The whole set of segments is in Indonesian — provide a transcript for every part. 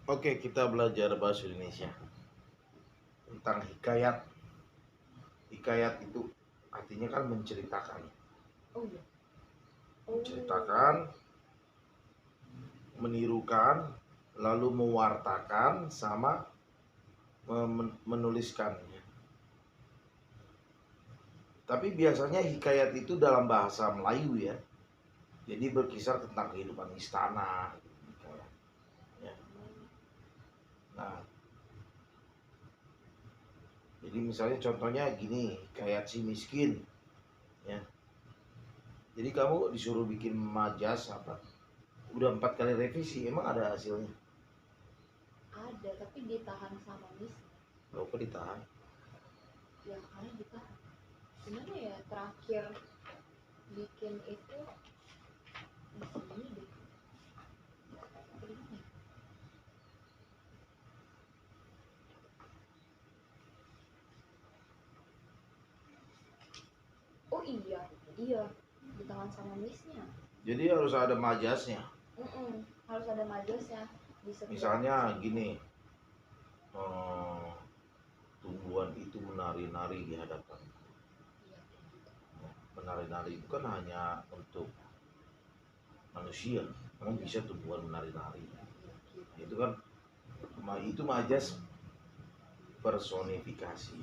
Oke, kita belajar bahasa Indonesia tentang hikayat. Hikayat itu artinya kan menceritakan. Oh iya. Menceritakan, menirukan, lalu mewartakan sama menuliskan. Tapi biasanya hikayat itu dalam bahasa Melayu ya. Jadi berkisar tentang kehidupan istana. Ya. Nah, jadi misalnya contohnya gini, hikayat si miskin. Ya. Jadi kamu disuruh bikin majas apa? Udah 4 kali revisi, emang ada hasilnya? Ada, tapi ditahan sama Miss. Gak kok ditahan. Ya karena ditahan. Gimana ya, terakhir bikin itu di sini deh. Ini. Oh iya, iya, ditahan sama Missnya. Jadi harus ada majasnya. Harus ada majasnya di setiap. Misalnya gini, eh, tumbuhan itu menari-nari di hadapan. Iya, kayak gitu. Menari-nari itu kan hanya untuk manusia, kan Iya, bisa tumbuhan menari-nari. iya, gitu. Itu kan itu majas personifikasi,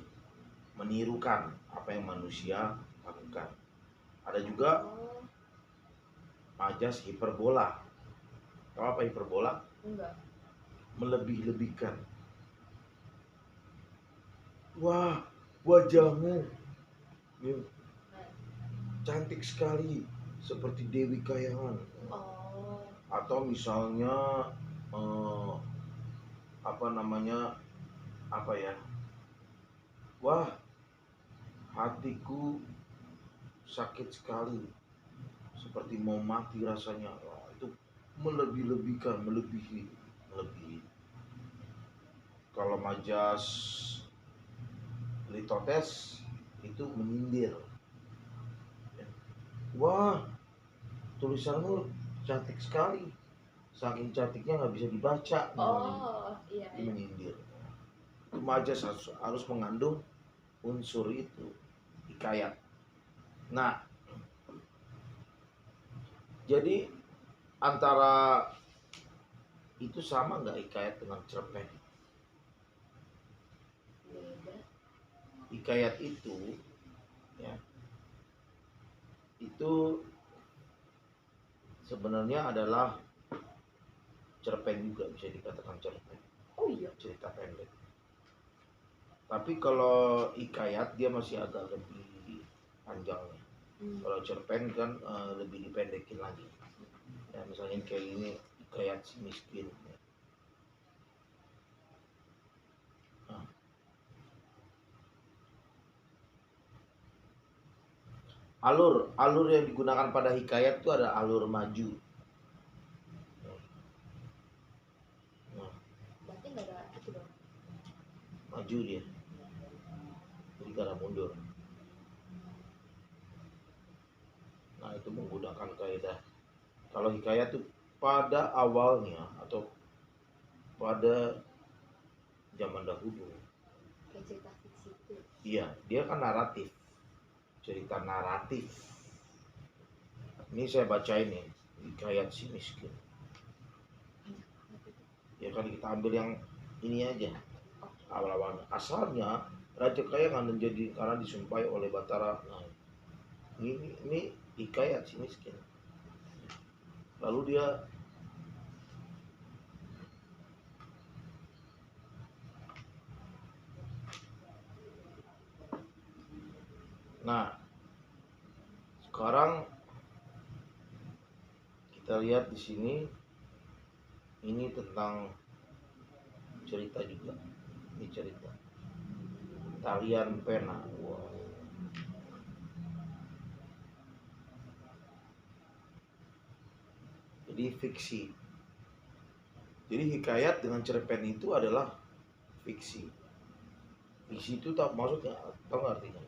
menirukan apa yang manusia lakukan. Ada juga Oh, majas hiperbola. Tahu apa hiperbola? enggak. Melebih-lebihkan. Wah, wajahmu ini cantik sekali seperti Dewi Kayangan. Oh, Atau misalnya eh, apa namanya, apa ya, wah, hatiku sakit sekali seperti mau mati rasanya. Wah, itu melebih-lebihkan, melebihi. Kalau majas litotes itu menyindir. Wah, tulisanmu cantik sekali, saking cantiknya nggak bisa dibaca. oh, iya, Itu iya. menyindir. Itu majas harus mengandung unsur itu, hikayat. Nah, jadi antara itu sama nggak hikayat dengan cerpen? Beda. Hikayat itu ya, itu sebenarnya adalah cerpen juga, bisa dikatakan cerpen, Oh iya. cerita pendek. Tapi kalau hikayat dia masih agak lebih panjangnya. Kalau cerpen kan lebih dipendekin lagi. Ya, misalnya kayak ini hikayat si miskin. Nah, alur yang digunakan pada hikayat itu ada alur maju. Nah, Berarti nggak ada itu dong. maju dia, jadi karena mundur. Nah, itu menggunakan kaidah. Kalau hikayat itu pada awalnya atau pada zaman dahulu, Kayak cerita fiksi itu. iya, dia kan naratif, cerita naratif. Ini saya baca ini hikayat si miskin. Ya kan kita ambil yang ini aja, awal-awalnya. Asalnya Raja Kaya kan menjadi karena disumpahi oleh Batara. Nah, ini hikayat si miskin. Lalu dia nah, sekarang kita lihat di sini, ini tentang cerita juga. Ini cerita tarian pena. Wow. Jadi fiksi. Jadi hikayat dengan cerpen itu adalah fiksi. Fiksi itu tak maksudnya, tahu nggak artinya?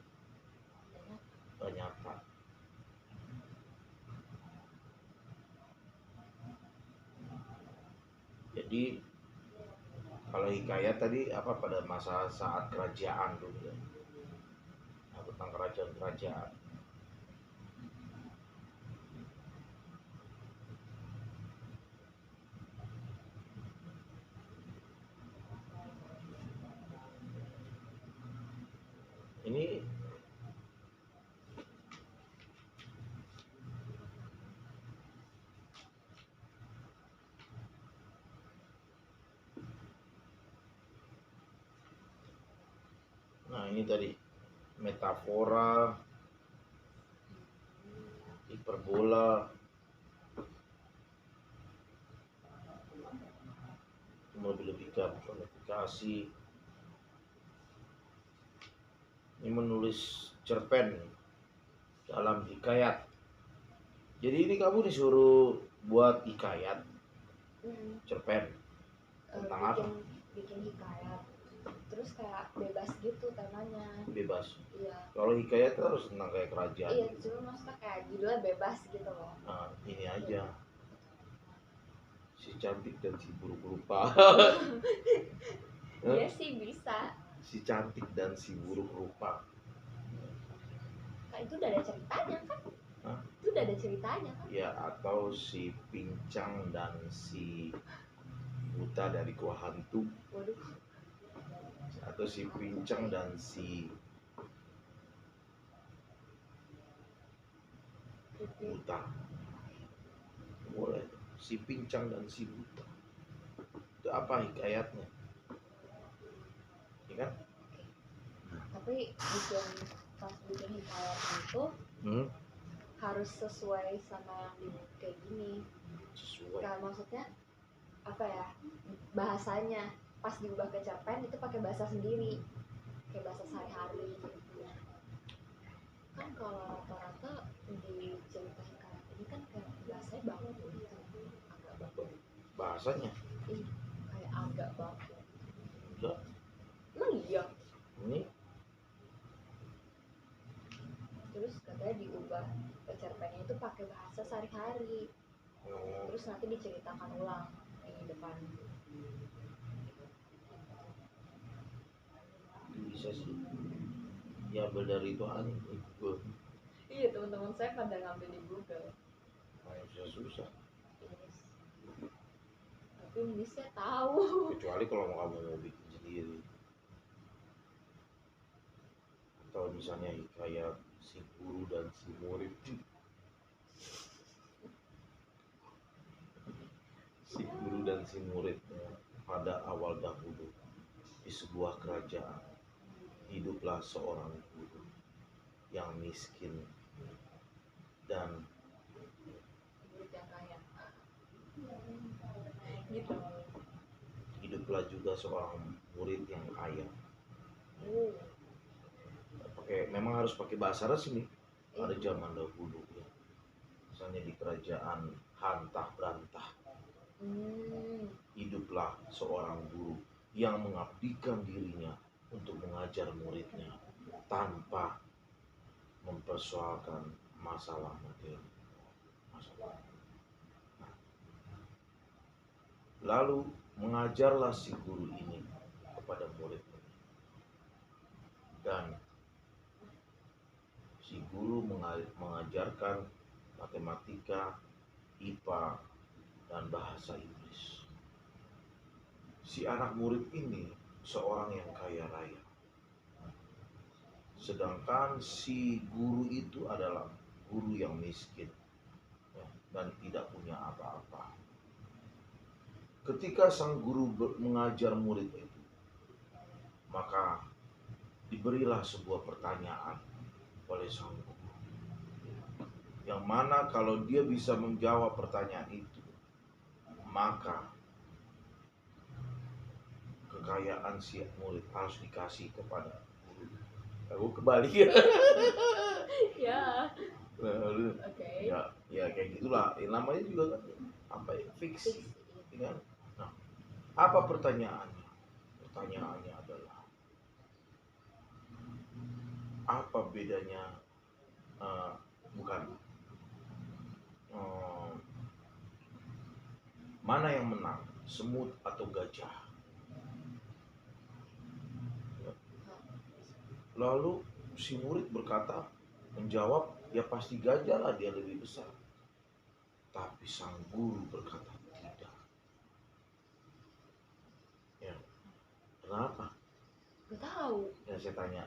Nggak nyata. Jadi Kalau hikayat tadi apa pada masa saat kerajaan tuh ya. Nah, tentang kerajaan-kerajaan. Ini nah ini tadi metafora, hiperbola, lebih-lebihkan, personifikasi. Ini menulis cerpen dalam hikayat. Jadi ini kamu disuruh buat hikayat, cerpen tentang apa? Bikin hikayat. Terus kayak bebas gitu temanya. Bebas. Iya. Kalau hikayat itu harus tentang kayak kerajaan. Iya, cuma maksudnya kayak judulnya bebas gitu loh. Nah, ini aja. Si cantik dan si buruk rupa. Iya sih bisa. Si cantik dan si buruk rupa. Nah, itu udah ada ceritanya kan? Hah? Itu udah ada ceritanya kan? Ya, atau si pincang dan si buta dari gua hantu. Waduh. Atau si pincang dan si buta. Boleh. Si pincang dan si buta. Itu apa hikayatnya? Ya kan? Tapi pas bikin hikayat itu harus sesuai sama yang di buku kayak gini. Sesuai. Kayak maksudnya apa ya, bahasanya pas diubah ke cerpen itu pakai bahasa sendiri, kayak bahasa sehari-hari gitu. Kan kalau rata-rata di cerita hikayat ini kan kayak bahasanya baku gitu, agak baku. Bahasanya? Kayak agak baku. Enggak. Emang iya? Ini Terus katanya diubah ke cerpennya itu pakai bahasa sehari-hari. Terus nanti diceritakan ulang di depan. bisa sih. Ya benar itu aneh. Iya, teman-teman saya pada ngambil di Google. Susah. Yes. Tapi bisa tahu. Kecuali kalau kamu mau bikin sendiri. Atau misalnya hikayat si guru dan si murid. Si guru dan si murid pada awal dahulu di sebuah kerajaan hiduplah seorang guru yang miskin dan Murid yang kaya. Gitu. hiduplah juga seorang murid yang kaya. Memang harus pakai bahasa resmi pada zaman dahulu ya. Misalnya di kerajaan Hantah Brantah. Hiduplah seorang guru yang mengabdikan dirinya untuk mengajar muridnya tanpa mempersoalkan masalah materi. Lalu mengajarlah si guru ini kepada muridnya. Dan si guru mengajarkan matematika, IPA, dan bahasa Inggris. Si anak murid ini seorang yang kaya raya. Sedangkan si guru itu adalah guru yang miskin dan tidak punya apa-apa. Ketika sang guru mengajar murid itu, maka diberilah sebuah pertanyaan oleh sang guru. Yang mana kalau dia bisa menjawab pertanyaan itu, maka kekayaan si murid harus dikasih kepada guru. Aku kebalik ya. Ya. Oke. Ya kayak gitulah. Namanya juga kan apa ya, fiksi. Ya. Nah, apa pertanyaannya? Pertanyaannya adalah apa bedanya mana yang menang, semut atau gajah? Lalu si murid berkata, menjawab, ya pasti gajah lah, dia lebih besar. Tapi sang guru berkata, tidak. Ya, kenapa? Gak tahu. Ya saya tanya,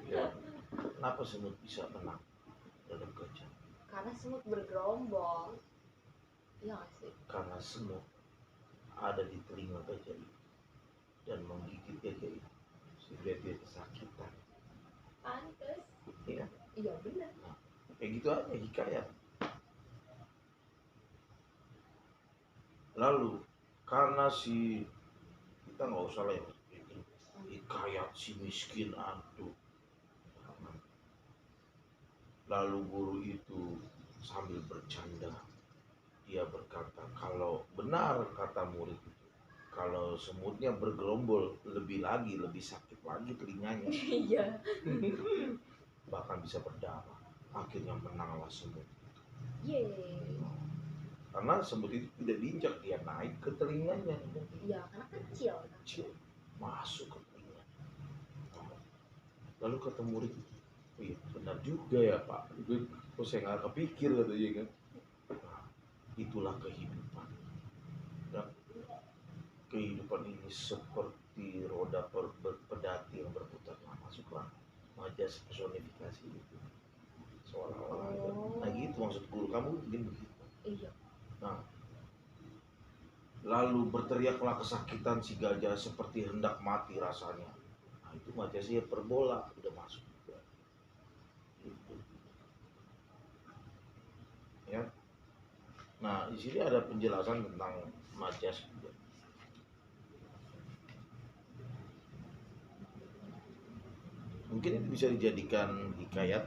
ya, kenapa semut bisa menang dalam gajah? Karena semut bergerombol. Iya gak sih? Karena semut ada di telinga gajah itu dan menggigit gajah itu sehingga dia kesakitan. Pantes. Ya, Iya benar. kayak gitu aja hikayat. Lalu karena si kita nggak usah lah ya bikin hikayat si miskin aduh. Lalu guru itu sambil bercanda dia berkata, kalau benar kata murid itu, kalau semutnya bergerombol lebih sakit lagi telinganya, Iya. bahkan bisa berdarah. Akhirnya menanglah semut. Yeay. Karena semut itu tidak diinjak, dia naik ke telinganya. Iya, karena kecil. Kecil, masuk ke telinga. Lalu kata murid, oh iya benar juga ya Pak. Kok saya nggak kepikir katanya kan. Nah, itulah kehidupan. Dan kehidupan ini seperti roda pedati yang berputar. Nah, masuklah majas personifikasi itu. Seolah-olah. Nah gitu maksud guru kamu mungkin begitu. Iya. Nah, lalu berteriaklah kesakitan si gajah seperti hendak mati rasanya. Nah itu majasnya hiperbola udah masuk juga. Gitu. Ya. Nah di sini ada penjelasan tentang majas juga. Mungkin itu bisa dijadikan hikayat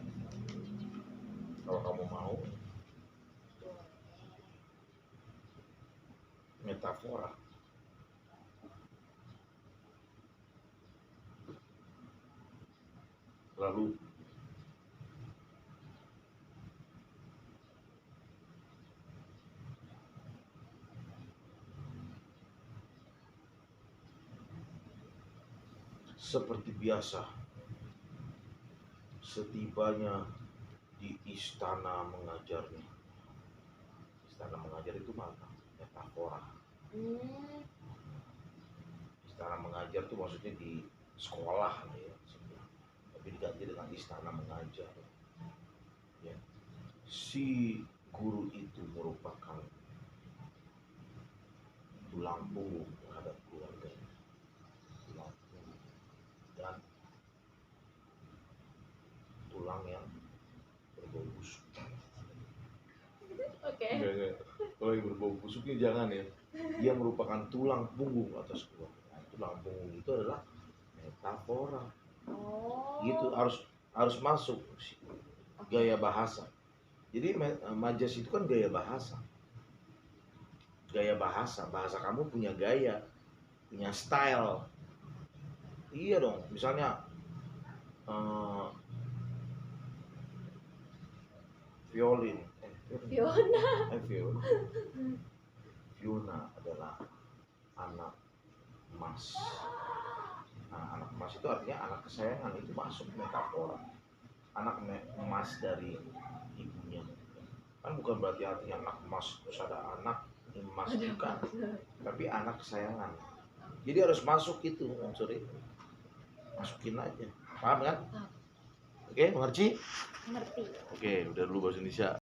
kalau kamu mau, metafora. Lalu seperti biasa, setibanya di istana mengajarnya. Istana mengajar itu mana? Metafora. Istana mengajar itu maksudnya di sekolah lah ya, tapi diganti dengan istana mengajar. Ya. Si guru itu merupakan tulang punggung terhadap keluarganya, tulang punggung dan tulang yang berbau busuk. Oke. Enggak. Kalau yang berbau busuknya jangan ya. Dia merupakan tulang punggung atas keluarga. Nah, tulang punggung itu adalah metafora. Oh. Gitu harus masuk gaya bahasa. Jadi majas itu kan gaya bahasa. Gaya bahasa kamu punya gaya, punya style. Iya dong, misalnya violin. Fiona adalah anak emas. Nah, anak emas itu artinya anak kesayangan, itu masuk metafora. Anak emas dari ibunya. Kan bukan berarti artinya anak emas terus ada anak emas, bukan. Tapi anak kesayangan. Jadi harus masuk itu unsur itu. Masukin aja. Paham kan? Oke, mengerti? Ngerti. Oke, udah dulu bahasa Indonesia.